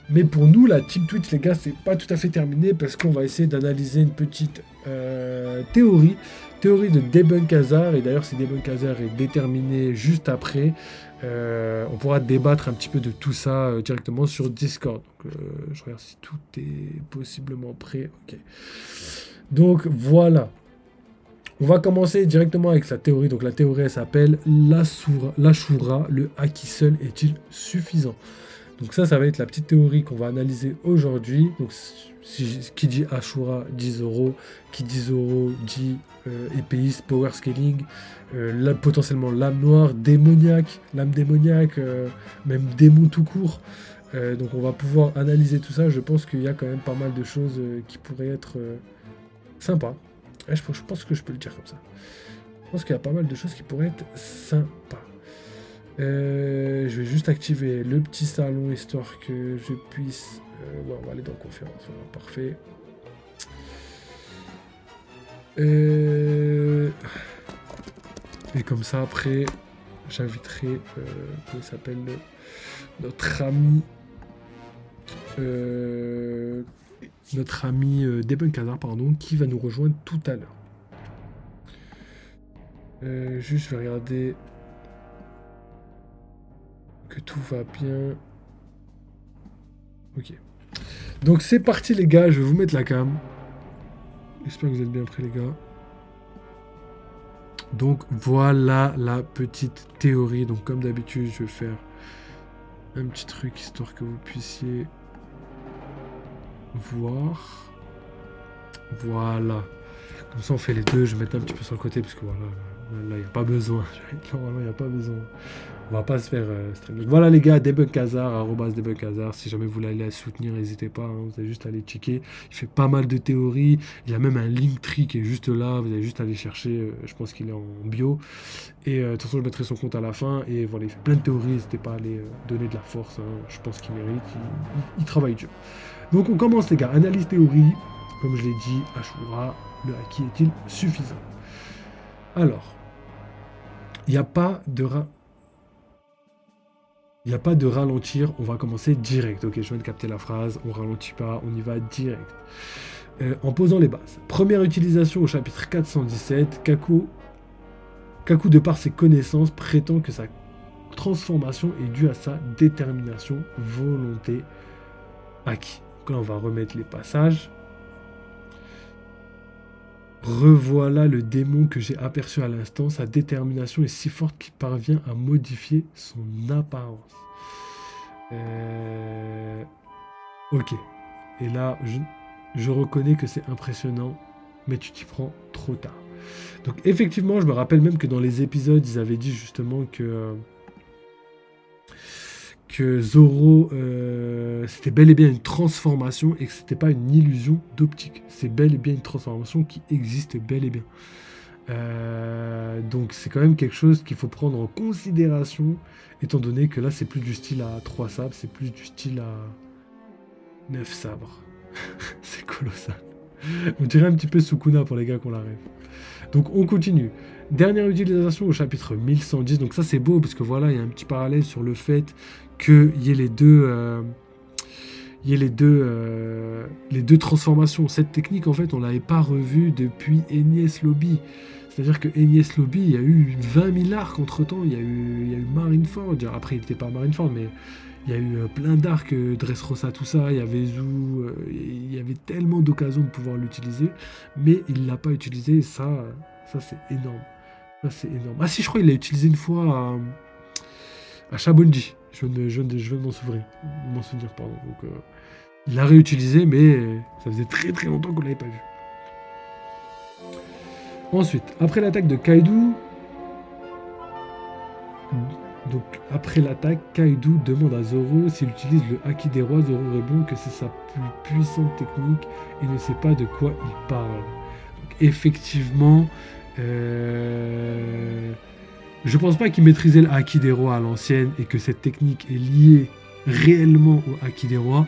Mais pour nous, la Team Twitch, les gars, c'est pas tout à fait terminé parce qu'on va essayer d'analyser une petite théorie de Debunk Hazard. Et d'ailleurs, si Debunk Hazard est déterminé juste après, on pourra débattre un petit peu de tout ça directement sur Discord. Donc, je regarde si tout est possiblement prêt. Ok. Donc voilà. On va commencer directement avec sa théorie. Donc la théorie, elle s'appelle l'Ashura. Le haki seul est-il suffisant? Donc ça va être la petite théorie qu'on va analyser aujourd'hui. Donc qui dit Ashura dit Zoro, qui dit Zoro dit épéiste, power scaling, potentiellement l'âme noire, démoniaque, l'âme démoniaque, même démon tout court. Donc on va pouvoir analyser tout ça. Je pense qu'il y a quand même pas mal de choses qui pourraient être sympas. Ouais, je pense que je peux le dire comme ça. Je pense qu'il y a pas mal de choses qui pourraient être sympas. Je vais juste activer le petit salon histoire que je puisse... ouais, on va aller dans conférence. Voilà, parfait. Et comme ça, après, j'inviterai... comment il s'appelle notre ami... Debunk Hazard, pardon, qui va nous rejoindre tout à l'heure. Juste, je vais regarder que tout va bien. Ok. Donc c'est parti les gars, je vais vous mettre la cam. J'espère que vous êtes bien prêts les gars. Donc voilà la petite théorie. Donc comme d'habitude, je vais faire un petit truc histoire que vous puissiez voir. Voilà. Comme ça on fait les deux, je vais mettre un petit peu sur le côté parce que voilà, là il n'y a pas besoin. Normalement il n'y a pas besoin. On va pas se faire streamer. Voilà les gars, Debunk Hazard, @Debunk Hazard. Si jamais vous voulez aller la soutenir, n'hésitez pas. Hein, vous avez juste à aller checker. Il fait pas mal de théories. Il y a même un Linktree qui est juste là. Vous avez juste à aller chercher. Je pense qu'il est en bio. Et de toute façon, je mettrai son compte à la fin. Et voilà, il fait plein de théories. N'hésitez pas à aller donner de la force. Hein. Je pense qu'il mérite. Il travaille dur. Donc on commence les gars. Analyse théorie. Comme je l'ai dit, Ashura, le haki est-il suffisant? Alors, il n'y a pas de Il n'y a pas de ralentir, on va commencer direct. Ok, je viens de capter la phrase, on ralentit pas, on y va direct. En posant les bases. Première utilisation au chapitre 417, Kaku, de par ses connaissances, prétend que sa transformation est due à sa détermination, volonté, acquis. Donc là, on va remettre les passages. Revoilà le démon que j'ai aperçu à l'instant. Sa détermination est si forte qu'il parvient à modifier son apparence. Ok. Et là, je reconnais que c'est impressionnant, mais tu t'y prends trop tard. Donc effectivement, je me rappelle même que dans les épisodes, ils avaient dit justement que Zoro, c'était bel et bien une transformation et que c'était pas une illusion d'optique. C'est bel et bien une transformation qui existe bel et bien. Donc c'est quand même quelque chose qu'il faut prendre en considération, étant donné que là c'est plus du style à 3 sabres, c'est plus du style à 9 sabres. C'est colossal. On dirait un petit peu Sukuna pour les gars qu'on la rêve. Donc on continue. Dernière utilisation au chapitre 1110. Donc ça c'est beau parce que voilà, il y a un petit parallèle sur le fait qu'il y ait les deux transformations. Cette technique en fait on l'avait pas revue depuis Enies Lobby. C'est-à-dire que Enies Lobby, il y a eu 20 000 arcs entre temps. Il y a eu Marineford. Après il n'était pas Marineford mais il y a eu plein d'arcs, Dressrosa, tout ça, il y avait Zou, il y avait tellement d'occasions de pouvoir l'utiliser, mais il ne l'a pas utilisé, et ça c'est énorme. Ça c'est énorme. Ah si, je crois qu'il l'a utilisé une fois à Shabonji, je viens de m'en souvenir, pardon. Donc, il l'a réutilisé, mais ça faisait très très longtemps qu'on ne l'avait pas vu. Ensuite, après l'attaque de Kaido, donc après l'attaque, Kaido demande à Zoro s'il utilise le haki des rois. Zoro répond que c'est sa plus puissante technique et ne sait pas de quoi il parle. Donc, effectivement, je pense pas qu'il maîtrisait le haki des rois à l'ancienne et que cette technique est liée réellement au haki des rois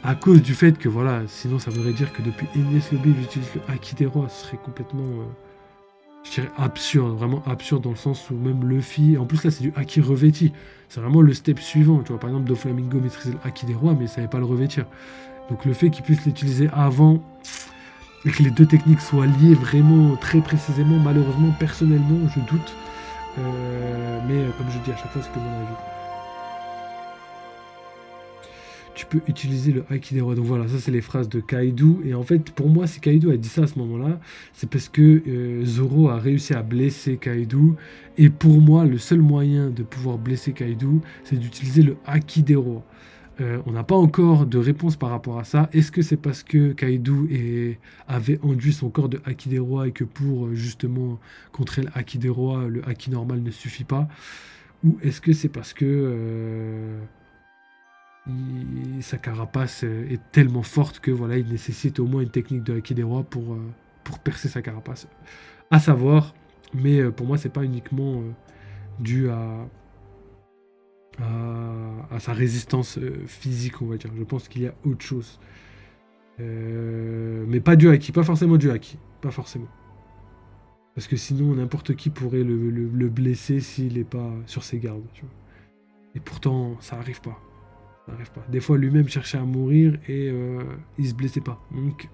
à cause du fait que voilà, sinon ça voudrait dire que depuis Enies Lobby j'utilise le haki des rois, ce serait complètement je dirais absurde, vraiment absurde dans le sens où même Luffy, en plus là c'est du haki revêti, c'est vraiment le step suivant, tu vois, par exemple Doflamingo maîtrisait le haki des rois mais il savait pas le revêtir. Donc le fait qu'il puisse l'utiliser avant et que les deux techniques soient liées vraiment très précisément, malheureusement personnellement je doute. Mais comme je dis à chaque fois c'est que mon avis. Tu peux utiliser le haki des rois. Donc voilà, ça c'est les phrases de Kaido. Et en fait, pour moi, si Kaido a dit ça à ce moment-là, c'est parce que Zoro a réussi à blesser Kaido. Et pour moi, le seul moyen de pouvoir blesser Kaido, c'est d'utiliser le haki des rois. On n'a pas encore de réponse par rapport à ça. Est-ce que c'est parce que avait enduit son corps de haki des rois et que pour justement contrer le haki des rois, le haki normal ne suffit pas? Ou est-ce que c'est parce que sa carapace est tellement forte que voilà, il nécessite au moins une technique de haki des rois pour percer sa carapace. À savoir, mais pour moi, c'est pas uniquement dû à sa résistance physique, on va dire. Je pense qu'il y a autre chose. Mais pas du haki, pas forcément du haki. Pas forcément. Parce que sinon, n'importe qui pourrait le blesser s'il n'est pas sur ses gardes. Tu vois. Et pourtant, ça arrive pas. Ça arrive pas. Des fois, lui-même cherchait à mourir et il se blessait pas. Donc,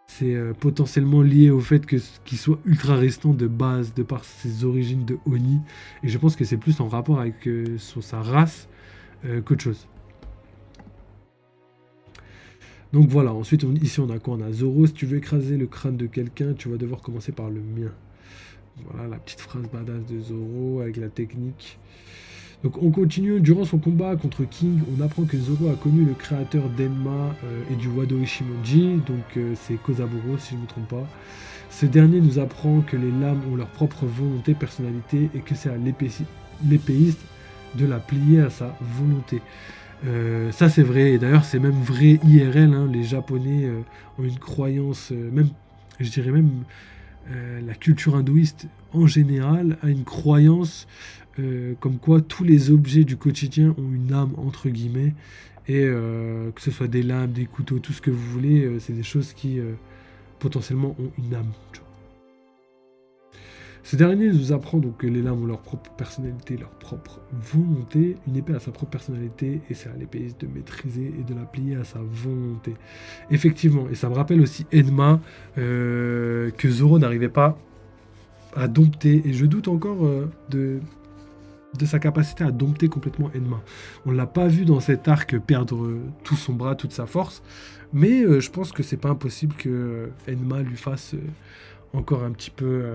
c'est potentiellement lié au fait qu'il soit ultra résistant de base, de par ses origines de Oni. Et je pense que c'est plus en rapport avec sa race qu'autre chose. Donc voilà, ensuite ici on a quoi? On a Zoro, si tu veux écraser le crâne de quelqu'un, tu vas devoir commencer par le mien. Voilà la petite phrase badass de Zoro avec la technique. Donc on continue, durant son combat contre King, on apprend que Zoro a connu le créateur d'Enma et du Wado Ishimonji, donc c'est Kozaburo si je ne me trompe pas. Ce dernier nous apprend que les lames ont leur propre volonté, personnalité, et que c'est à l'épéiste de la plier à sa volonté. Ça c'est vrai, et d'ailleurs c'est même vrai IRL, hein, les Japonais ont une croyance, même, je dirais même la culture hindouiste en général a une croyance comme quoi tous les objets du quotidien ont une âme entre guillemets et que ce soit des lames, des couteaux, tout ce que vous voulez, c'est des choses qui potentiellement ont une âme. Tu vois. Ce dernier nous apprend donc que les lames ont leur propre personnalité, leur propre volonté. Une épée a sa propre personnalité et c'est à l'épéiste de maîtriser et de la plier à sa volonté. Effectivement, et ça me rappelle aussi Enma que Zoro n'arrivait pas à dompter. Et je doute encore de sa capacité à dompter complètement Enma. On ne l'a pas vu dans cet arc perdre tout son bras, toute sa force. Mais je pense que c'est pas impossible que Enma lui fasse encore un petit peu...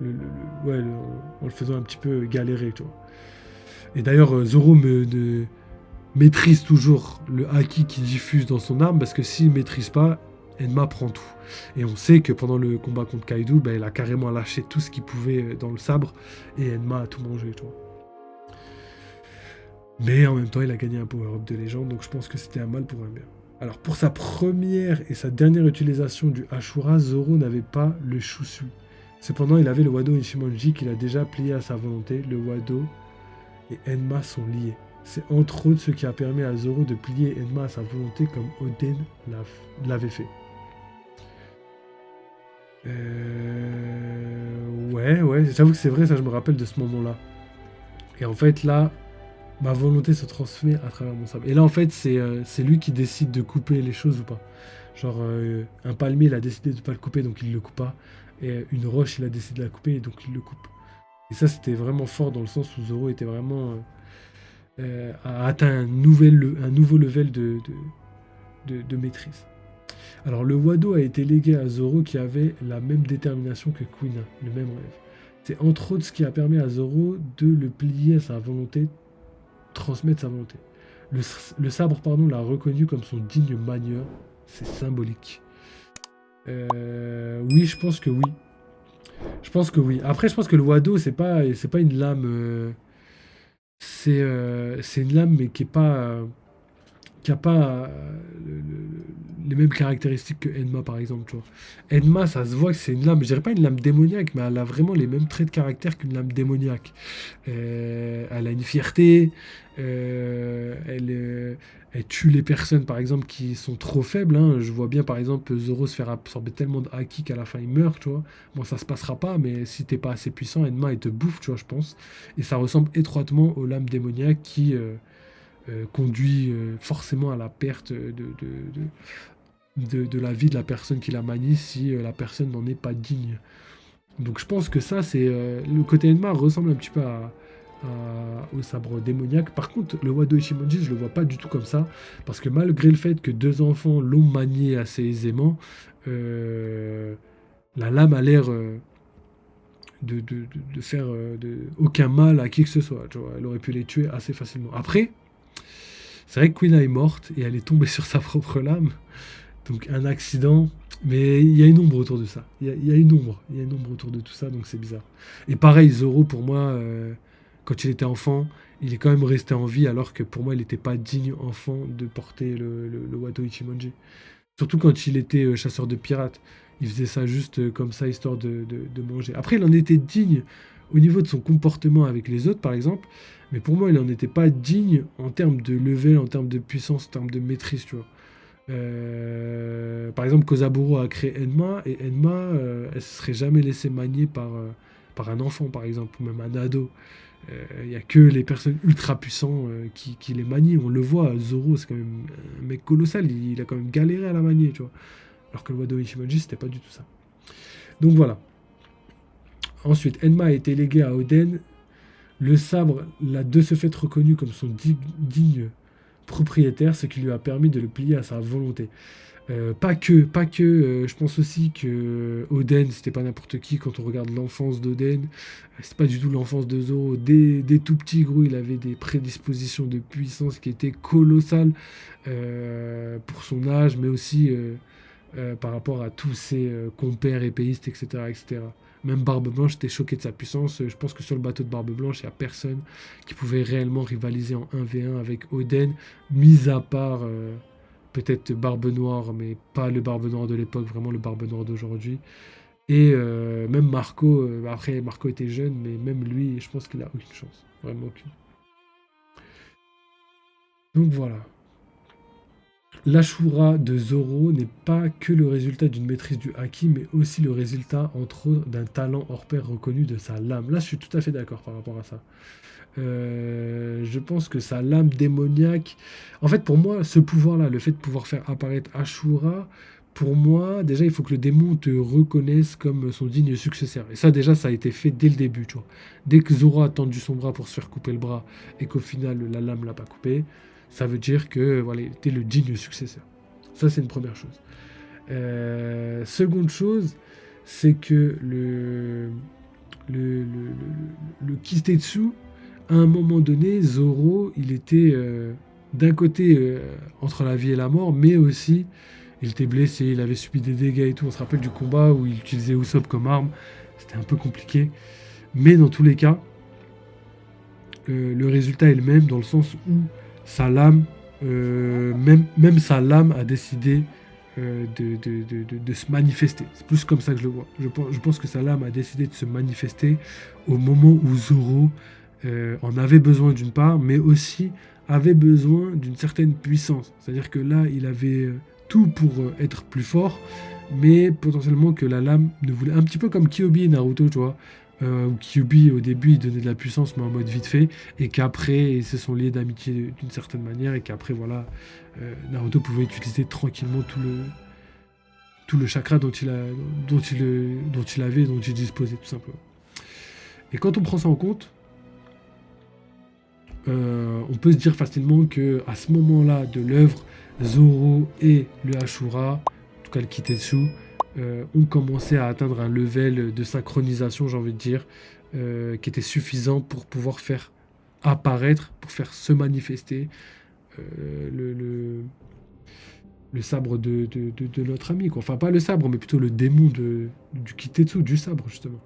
en le faisant un petit peu galérer, tu vois. Et d'ailleurs, Zoro maîtrise toujours le haki qui diffuse dans son arme, parce que s'il maîtrise pas, Enma prend tout. Et on sait que pendant le combat contre Kaido, elle a carrément lâché tout ce qu'il pouvait dans le sabre, et Enma a tout mangé, tu vois. Mais en même temps, il a gagné un power-up de légende, donc je pense que c'était un mal pour un bien. Alors pour sa première et sa dernière utilisation du Ashura, Zoro n'avait pas le Shusui. Cependant, il avait le Wado Ishimonji qu'il a déjà plié à sa volonté. Le Wado et Enma sont liés. C'est entre autres ce qui a permis à Zoro de plier Enma à sa volonté comme Oden l'avait fait. Ouais, j'avoue que c'est vrai, ça je me rappelle de ce moment-là. Et en fait là, ma volonté se transmet à travers mon sabre. Et là en fait, c'est lui qui décide de couper les choses ou pas. Genre, un palmier, il a décidé de ne pas le couper, donc il le coupe pas. Et une roche, il a décidé de la couper, et donc il le coupe. Et ça, c'était vraiment fort dans le sens où Zoro était vraiment a atteint un nouveau level de maîtrise. Alors, le Wado a été légué à Zoro qui avait la même détermination que Kuina, le même rêve. C'est entre autres ce qui a permis à Zoro de le plier à sa volonté, transmettre sa volonté. Le sabre, l'a reconnu comme son digne manieur. C'est symbolique. Oui, je pense que oui. Je pense que oui. Après, je pense que le Wado, c'est pas une lame. C'est une lame, mais qui qui a pas les mêmes caractéristiques que Enma, par exemple, tu vois. Enma, ça se voit que c'est une lame, je dirais pas une lame démoniaque, mais elle a vraiment les mêmes traits de caractère qu'une lame démoniaque. Elle a une fierté, elle tue les personnes, par exemple, qui sont trop faibles, hein. Je vois bien, par exemple, Zoro se faire absorber tellement de haki qu'à la fin, il meurt, tu vois. Bon, ça se passera pas, mais si t'es pas assez puissant, Enma, elle te bouffe, tu vois, je pense. Et ça ressemble étroitement aux lames démoniaques qui conduit forcément à la perte de la vie de la personne qui la manie si la personne n'en est pas digne. Donc je pense que ça, c'est le côté Enma ressemble un petit peu au sabre démoniaque. Par contre, le Wado Ichimonji, je le vois pas du tout comme ça, parce que malgré le fait que deux enfants l'ont manié assez aisément, euh, la lame a l'air de faire aucun mal à qui que ce soit. Tu vois. Elle aurait pu les tuer assez facilement. Après, c'est vrai que Queen est morte et elle est tombée sur sa propre lame. Donc un accident, mais il y a une ombre autour de ça. Il y a une ombre, il y a une ombre autour de tout ça, donc c'est bizarre. Et pareil, Zoro, pour moi, quand il était enfant, il est quand même resté en vie, alors que pour moi, il n'était pas digne enfant de porter le Wado Ichimonji. Surtout quand il était chasseur de pirates. Il faisait ça juste comme ça, histoire de manger. Après, il en était digne au niveau de son comportement avec les autres, par exemple. Mais pour moi, il n'en était pas digne en termes de level, en termes de puissance, en termes de maîtrise, tu vois. Par exemple, Kozaburo a créé Enma, et Enma, elle ne se serait jamais laissée manier par un enfant, par exemple, ou même un ado. Il n'y a que les personnes ultra puissantes qui les manient. On le voit, Zoro, c'est quand même un mec colossal, il a quand même galéré à la manier, tu vois. Alors que le Wado Ichimonji, c'était pas du tout ça. Donc voilà. Ensuite, Enma a été légué à Oden. Le sabre l'a de ce fait reconnu comme son digne propriétaire, ce qui lui a permis de le plier à sa volonté. Pas que, je pense aussi que Oden, c'était pas n'importe qui quand on regarde l'enfance d'Oden. C'est pas du tout l'enfance de Zoro. Dès tout petit, gros, il avait des prédispositions de puissance qui étaient colossales pour son âge, mais aussi par rapport à tous ses compères épéistes, etc., etc. Même Barbe Blanche était choqué de sa puissance. Je pense que sur le bateau de Barbe Blanche, il n'y a personne qui pouvait réellement rivaliser en 1v1 avec Oden, mis à part peut-être Barbe Noire, mais pas le Barbe Noire de l'époque, vraiment le Barbe Noire d'aujourd'hui. Et même Marco, après Marco était jeune, mais même lui, je pense qu'il a aucune chance. Vraiment aucune. Donc voilà. L'Ashura de Zoro n'est pas que le résultat d'une maîtrise du haki, mais aussi le résultat, entre autres, d'un talent hors pair reconnu de sa lame. Là, je suis tout à fait d'accord par rapport à ça. Je pense que sa lame démoniaque. En fait, pour moi, ce pouvoir-là, le fait de pouvoir faire apparaître Ashura, pour moi, déjà, il faut que le démon te reconnaisse comme son digne successeur. Et ça, déjà, ça a été fait dès le début, tu vois. Dès que Zoro a tendu son bras pour se faire couper le bras et qu'au final, la lame l'a pas coupé, ça veut dire que voilà, il était le digne successeur. Ça, c'est une première chose. Seconde chose, c'est que le Kitetsu, à un moment donné, Zoro, il était d'un côté entre la vie et la mort, mais aussi il était blessé, il avait subi des dégâts et tout. On se rappelle du combat où il utilisait Usopp comme arme. C'était un peu compliqué. Mais dans tous les cas, le résultat est le même dans le sens où sa lame, même sa lame a décidé de se manifester. C'est plus comme ça que je le vois. Je pense que sa lame a décidé de se manifester au moment où Zoro en avait besoin d'une part, mais aussi avait besoin d'une certaine puissance. C'est-à-dire que là, il avait tout pour être plus fort, mais potentiellement que la lame ne voulait... Un petit peu comme Kyuubi et Naruto, tu vois. Où Kyuubi, au début, il donnait de la puissance, mais en mode vite fait, et qu'après, ils se sont liés d'amitié d'une certaine manière, et qu'après, voilà, Naruto pouvait utiliser tranquillement tout le chakra dont il avait, dont il disposait, tout simplement. Et quand on prend ça en compte, on peut se dire facilement que à ce moment-là de l'œuvre, Zoro et le Ashura, en tout cas le Kitetsu, ont commencé à atteindre un level de synchronisation, j'ai envie de dire, qui était suffisant pour pouvoir faire apparaître, pour faire se manifester le sabre de notre ami, quoi. Enfin, pas le sabre, mais plutôt le démon du Kitetsu, du sabre, justement.